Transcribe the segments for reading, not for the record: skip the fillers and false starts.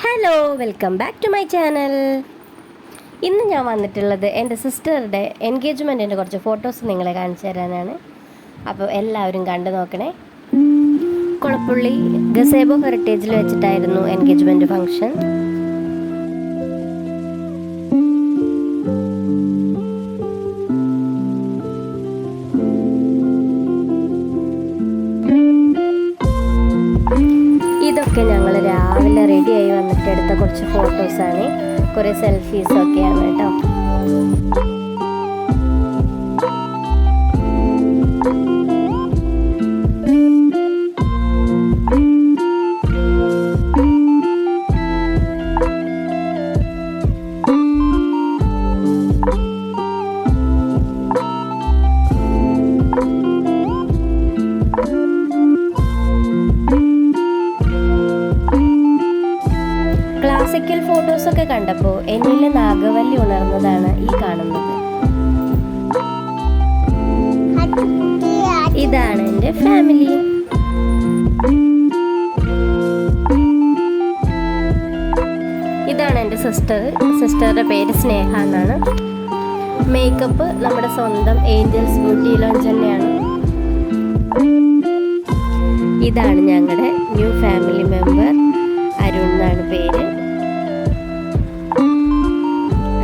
Hello, welcome back to my channel. ഇന്ന് ഞാൻ വന്നിട്ടുള്ളത് എൻ്റെ സിസ്റ്ററുടെ എൻഗേജ്മെൻറ്റിൻ്റെ കുറച്ച് ഫോട്ടോസ് നിങ്ങളെ കാണിച്ചു തരാനാണ്. അപ്പോൾ എല്ലാവരും കണ്ടു നോക്കണേ. കുളപ്പുള്ളി ഗസേബോ ഹെറിറ്റേജിൽ വെച്ചിട്ടായിരുന്നു എൻഗേജ്മെൻറ്റ് ഫംഗ്ഷൻ. ഇതൊക്കെ ഞങ്ങൾ രാവിലെ റെഡിയായി വന്നിട്ട് എടുത്ത കുറച്ച് ഫോട്ടോസാണ്. കുറേ സെൽഫീസൊക്കെയാണ് കേട്ടോ. ക്ലാസിക്കൽ ഫോട്ടോസൊക്കെ കണ്ടപ്പോൾ എന്നിൽ നാഗവല്ലി ഉണർന്നതാണ് ഈ കാണുന്നത്. ഇതാണ് എൻ്റെ ഫാമിലി. ഇതാണ് എൻ്റെ സിസ്റ്ററുടെ പേര് സ്നേഹ എന്നാണ്. മേക്കപ്പ് നമ്മുടെ സ്വന്തം ഏഞ്ചൽസ് ബ്യൂട്ടി ലോഞ്ച് തന്നെയാണ്. ഇതാണ് ഞങ്ങളുടെ ന്യൂ ഫാമിലി മെമ്പർ, അരുൺ എന്നാണ് പേര്.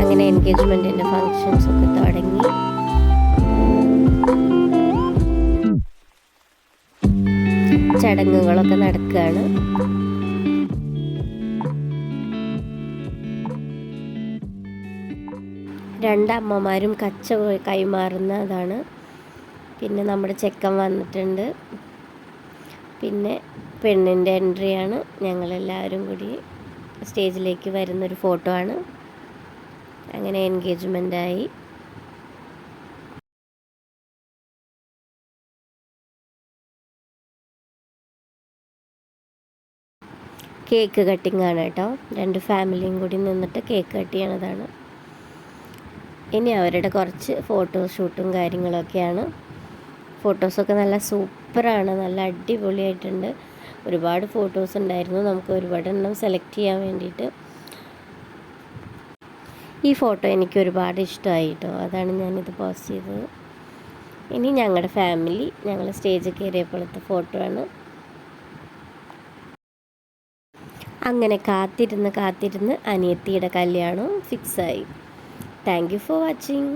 അങ്ങനെ എൻഗേജ്മെൻറ്റിൻ്റെ ഫങ്ഷൻസ് ഒക്കെ തുടങ്ങി. ചടങ്ങുകളൊക്കെ നടക്കുകയാണ്. രണ്ടമ്മമാരും കച്ച കൈമാറുന്നതാണ്. പിന്നെ നമ്മുടെ ചെക്കൻ വന്നിട്ടുണ്ട്. പിന്നെ പെണ്ണിൻ്റെ എൻട്രിയാണ്. ഞങ്ങളെല്ലാവരും കൂടി സ്റ്റേജിലേക്ക് വരുന്നൊരു ഫോട്ടോ ആണ്. അങ്ങനെ എൻഗേജ്മെൻ്റായി. കേക്ക് കട്ടിംഗ് ആണ് കേട്ടോ. രണ്ട് ഫാമിലിയും കൂടി നിന്നിട്ട് കേക്ക് കട്ട് ചെയ്യണതാണ്. ഇനി അവരുടെ കുറച്ച് ഫോട്ടോഷൂട്ടും കാര്യങ്ങളൊക്കെയാണ്. ഫോട്ടോസൊക്കെ നല്ല സൂപ്പറാണ്, നല്ല അടിപൊളിയായിട്ടുണ്ട്. ഒരുപാട് ഫോട്ടോസ് ഉണ്ടായിരുന്നു. നമുക്ക് ഒരുപാട് എണ്ണം സെലക്ട് ചെയ്യാൻ വേണ്ടിയിട്ട്. ഈ ഫോട്ടോ എനിക്ക് ഒരുപാട് ഇഷ്ടമായി കേട്ടോ. അതാണ് ഞാനിത് പോസ്റ്റ് ചെയ്തത്. ഇനി ഞങ്ങളുടെ ഫാമിലി ഞങ്ങൾ സ്റ്റേജിൽ കയറിയപ്പോഴത്തെ ഫോട്ടോ ആണ്. അങ്ങനെ കാത്തിരുന്ന് അനിയത്തിയുടെ കല്യാണം ഫിക്സായി. Thank you for watching.